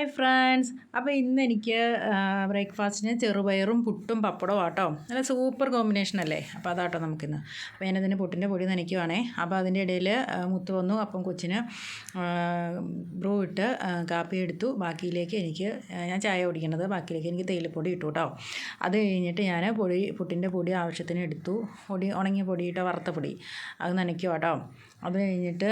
Hi friends, അപ്പോൾ ഇന്ന് എനിക്ക് ബ്രേക്ക്ഫാസ്റ്റിന് ചെറുപയറും പുട്ടും പപ്പടവും ആട്ടോ. നല്ല സൂപ്പർ കോമ്പിനേഷൻ അല്ലേ. അപ്പോൾ അതാട്ടോ നമുക്കിന്ന്. അപ്പോൾ ഞാനതിന് പുട്ടിൻ്റെ പൊടി നനയ്ക്കുവാണേ. അപ്പോൾ അതിൻ്റെ ഇടയിൽ മുത്ത് വന്നു. അപ്പം കൊച്ചിന് ബ്രൂ ഇട്ട് കാപ്പി എടുത്തു. ബാക്കിയിലേക്ക് ഞാൻ ചായ കുടിക്കുന്നത്, ബാക്കിയിലേക്ക് എനിക്ക് തേയിലപ്പൊടി ഇട്ടു കേട്ടോ. അത് കഴിഞ്ഞിട്ട് ഞാൻ പുട്ടിൻ്റെ പൊടി ആവശ്യത്തിന് എടുത്തു. ഉണങ്ങിയ പൊടി ഇട്ട വറുത്ത പൊടി അത് നനയ്ക്കുക കേട്ടോ. അത് കഴിഞ്ഞിട്ട്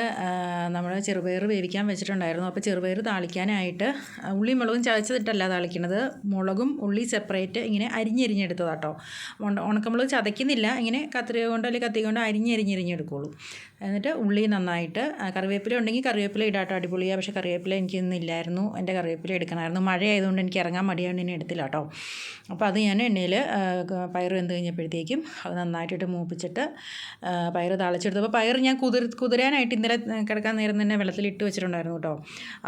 നമ്മൾ ചെറുപയർ വേവിക്കാൻ വെച്ചിട്ടുണ്ടായിരുന്നു. അപ്പോൾ ചെറുപയർ താളിക്കാനായിട്ട് ഉള്ളിയും മുളകും ചതച്ചിട്ടല്ല താളിക്കുന്നത്, മുളകും ഉള്ളി സെപ്പറേറ്റ് ഇങ്ങനെ അരിഞ്ഞെടുത്തതാട്ടോ. ഉണക്കമുളക് ചതയ്ക്കുന്നില്ല, ഇങ്ങനെ കത്രിക കൊണ്ട് അല്ലെങ്കിൽ കത്തി കൊണ്ട് അരിഞ്ഞെടുക്കുള്ളൂ. എന്നിട്ട് ഉള്ളി നന്നായിട്ട്, കറിവേപ്പില ഉണ്ടെങ്കിൽ കറിവേപ്പില ഇടാട്ടോ, അടിപൊളിയാണ്. പക്ഷേ കറിവേപ്പില എനിക്കിന്നില്ലായിരുന്നു, എൻ്റെ കറിവേപ്പില എടുക്കണമായിരുന്നു. മഴ ആയതുകൊണ്ട് എനിക്ക് ഇറങ്ങാൻ മടിയായതുകൊണ്ട് ഇനി എടുത്തില്ല കേട്ടോ. അപ്പോൾ അത് ഞാൻ എണ്ണയിൽ പയർ വെന്ത് കഴിഞ്ഞപ്പോഴത്തേക്കും അത് നന്നായിട്ടിട്ട് മൂപ്പിച്ചിട്ട് പയർ താളിച്ചെടുത്തപ്പോൾ പയർ ഞാൻ കുതിരാനായിട്ട് ഇന്നലെ കിടക്കാൻ നേരം തന്നെ വെള്ളത്തിലിട്ട് വെച്ചിട്ടുണ്ടായിരുന്നു കേട്ടോ.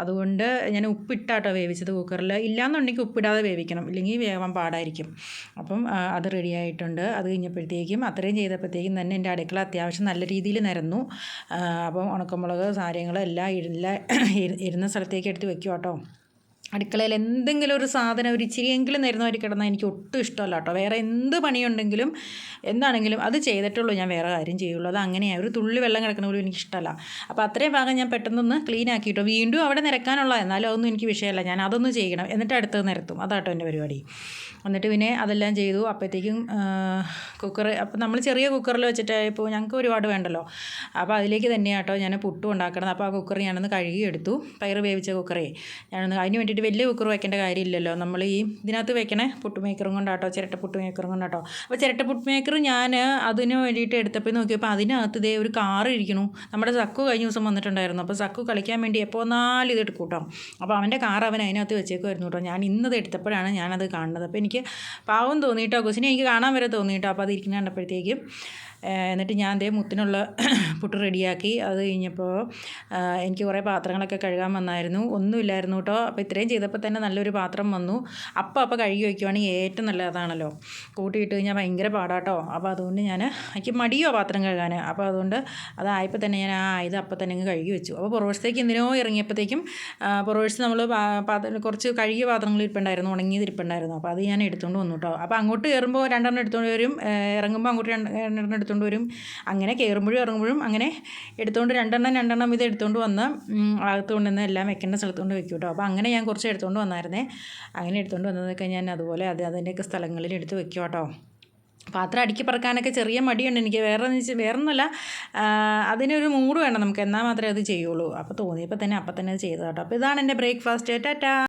അതുകൊണ്ട് ഞാൻ ഉപ്പിട്ടാട്ടോ വേവിച്ചത് കുക്കറിൽ. ഇല്ലയെന്നുണ്ടെങ്കിൽ ഉപ്പിടാതെ വേവിക്കണം, ഇല്ലെങ്കിൽ വേവാൻ പാടായിരിക്കും. അപ്പം അത് റെഡി ആയിട്ടുണ്ട്. അത് കഴിഞ്ഞപ്പോഴത്തേക്കും അത്രയും ചെയ്തപ്പോഴത്തേക്കും തന്നെ എൻ്റെ അടുക്കള അത്യാവശ്യം നല്ല രീതിയിൽ നിരന്നു. അപ്പം ഉണക്കമുളക് സാധനങ്ങളെല്ലാം ഇരുന്ന സ്ഥലത്തേക്ക് എടുത്ത് വെക്കും കേട്ടോ. അടുക്കളയിൽ എന്തെങ്കിലും ഒരു സാധനം ഒരു ഇച്ചിരിയെങ്കിലും നിരന്നവർ കിടന്നാൽ എനിക്ക് ഒട്ടും ഇഷ്ടമല്ല കേട്ടോ. വേറെ എന്ത് പണിയുണ്ടെങ്കിലും എന്താണെങ്കിലും അത് ചെയ്തിട്ടുള്ളൂ ഞാൻ വേറെ കാര്യം ചെയ്യുള്ളൂ. അത് അങ്ങനെയാണ്, ഒരു തുള്ളി വെള്ളം കിടക്കുന്ന പോലും എനിക്കിഷ്ടമല്ല. അപ്പോൾ അത്രയും ഭാഗം ഞാൻ പെട്ടെന്നൊന്ന് ക്ലീൻ ആക്കിയിട്ടോ. വീണ്ടും അവിടെ നിരക്കാനുള്ള, എന്നാലും അതൊന്നും എനിക്ക് വിഷയമല്ല. ഞാൻ അതൊന്ന് ചെയ്യണം, എന്നിട്ട് അടുത്തത് നിരത്തും. അതാട്ടോ എൻ്റെ പരിപാടി. എന്നിട്ട് പിന്നെ അതെല്ലാം ചെയ്തു. അപ്പോഴത്തേക്കും അപ്പം നമ്മൾ ചെറിയ കുക്കറിൽ വെച്ചിട്ട് ഇപ്പോൾ ഞങ്ങൾക്ക് ഒരുപാട് വേണ്ടല്ലോ. അപ്പോൾ അതിലേക്ക് തന്നെയാട്ടോ ഞാൻ പുട്ടും ഉണ്ടാക്കണം. അപ്പോൾ ആ കുക്കർ ഞാനൊന്ന് കഴുകിയെടുത്തു. പയർ വേവിച്ച കുക്കറേ ഞാനൊന്ന് അതിന് വേണ്ടിയിട്ട് വലിയ കുക്കർ വയ്ക്കേണ്ട കാര്യമില്ലല്ലോ. നമ്മൾ ഈ ഇതിനകത്ത് വെക്കണേ പുട്ട് മേക്കറും കൊണ്ടാട്ടോ, ചിരട്ട പുട്ട് മേക്കറും കൊണ്ടാട്ടോ. അപ്പോൾ ചിരട്ട പുട്ട് മേക്കർ ഞാൻ അതിന് വേണ്ടിയിട്ട് എടുത്തപ്പോൾ നോക്കിയപ്പോൾ അതിനകത്ത് ഇതേ ഒരു കാറ് ഇരിക്കണു. നമ്മുടെ സക്കു കഴിഞ്ഞ ദിവസം വന്നിട്ടുണ്ടായിരുന്നു. അപ്പോൾ സക്കു കളിക്കാൻ വേണ്ടി എപ്പോൾ വന്നാലും ഇത് എടുക്കും കേട്ടോ. അപ്പോൾ അവൻ്റെ കാർ അവൻ അതിനകത്ത് വെച്ചേക്കുമായിരുന്നു കേട്ടോ. ഞാൻ ഇന്നത് എടുത്തപ്പോഴാണ് ഞാനത് കാണുന്നത്. അപ്പോൾ എനിക്ക് പാവം തോന്നിയിട്ടോ, കൊച്ചിനെ എനിക്ക് കാണാൻ വരെ തോന്നിയിട്ടോ. അപ്പോൾ അത് ഇരിക്കുന്ന കണ്ടപ്പോഴത്തേക്കും എന്നിട്ട് ഞാൻ അതേ മുത്തിനുള്ള പുട്ട് റെഡിയാക്കി. അത് കഴിഞ്ഞപ്പോൾ എനിക്ക് കുറേ പാത്രങ്ങളൊക്കെ കഴുകാൻ വന്നായിരുന്നു, ഒന്നുമില്ലായിരുന്നു കേട്ടോ. അപ്പോൾ ഇത്രയും ചെയ്തപ്പോൾ തന്നെ നല്ലൊരു പാത്രം വന്നു. അപ്പോൾ കഴുകി വയ്ക്കുവാണെങ്കിൽ ഏറ്റവും നല്ലതാണല്ലോ. കൂട്ടിയിട്ട് കഴിഞ്ഞാൽ ഭയങ്കര പാടാട്ടോ. അപ്പോൾ അതുകൊണ്ട് എനിക്ക് മടിയോ പാത്രം കഴുകാൻ. അപ്പോൾ അതുകൊണ്ട് അതായപ്പോൾ തന്നെ ഞാൻ ഇത് അപ്പം തന്നെ അങ്ങ് കഴുകി വെച്ചു. അപ്പോൾ പുറവശത്തേക്ക് എന്തിനോ ഇറങ്ങിയപ്പോഴത്തേക്കും പുറവശത്ത് നമ്മൾ കുറച്ച് കഴുകിയ പാത്രങ്ങൾ ഇരിപ്പുണ്ടായിരുന്നു, ഉണങ്ങിയത് ഇരിപ്പുണ്ടായിരുന്നു. അപ്പോൾ അത് ഞാൻ എടുത്തുകൊണ്ട് വന്നു കേട്ടോ. അപ്പോൾ അങ്ങോട്ട് കയറുമ്പോൾ രണ്ടെണ്ണം എടുത്തുകൊണ്ട് വരും, ഇറങ്ങുമ്പോൾ അങ്ങോട്ട് രണ്ടെണ്ണം എടുത്തുകൊണ്ട് വരും. അങ്ങനെ കയറുമ്പോഴും ഇറങ്ങുമ്പോഴും അങ്ങനെ എടുത്തുകൊണ്ട് രണ്ടെണ്ണം ഇത് എടുത്തുകൊണ്ട് വന്ന് അകത്തുകൊണ്ട് നിന്ന് എല്ലാം വെക്കേണ്ട സ്ഥലത്തുകൊണ്ട് വെക്കും കേട്ടോ. അപ്പോൾ അങ്ങനെ ഞാൻ കുറച്ച് എടുത്തുകൊണ്ട് വന്നായിരുന്നേ. അങ്ങനെ എടുത്തുകൊണ്ട് വന്നതൊക്കെ ഞാൻ അതുപോലെ അതിൻ്റെയൊക്കെ സ്ഥലങ്ങളിൽ എടുത്ത് വെക്കും കേട്ടോ. പാത്രം അടുക്കി പറക്കാനൊക്കെ ചെറിയ മടിയുണ്ട് എനിക്ക്. വേറൊന്നുമല്ല, അതിനൊരു മൂഡ് വേണം നമുക്ക്, എന്നാൽ മാത്രമേ അത് ചെയ്യുള്ളൂ. അപ്പോൾ തോന്നിയപ്പോൾ തന്നെ അപ്പം തന്നെ അത് ചെയ്തു കേട്ടോ. അപ്പോൾ ഇതാണ് എൻ്റെ ബ്രേക്ക്ഫാസ്റ്റ്. ടാറ്റാ.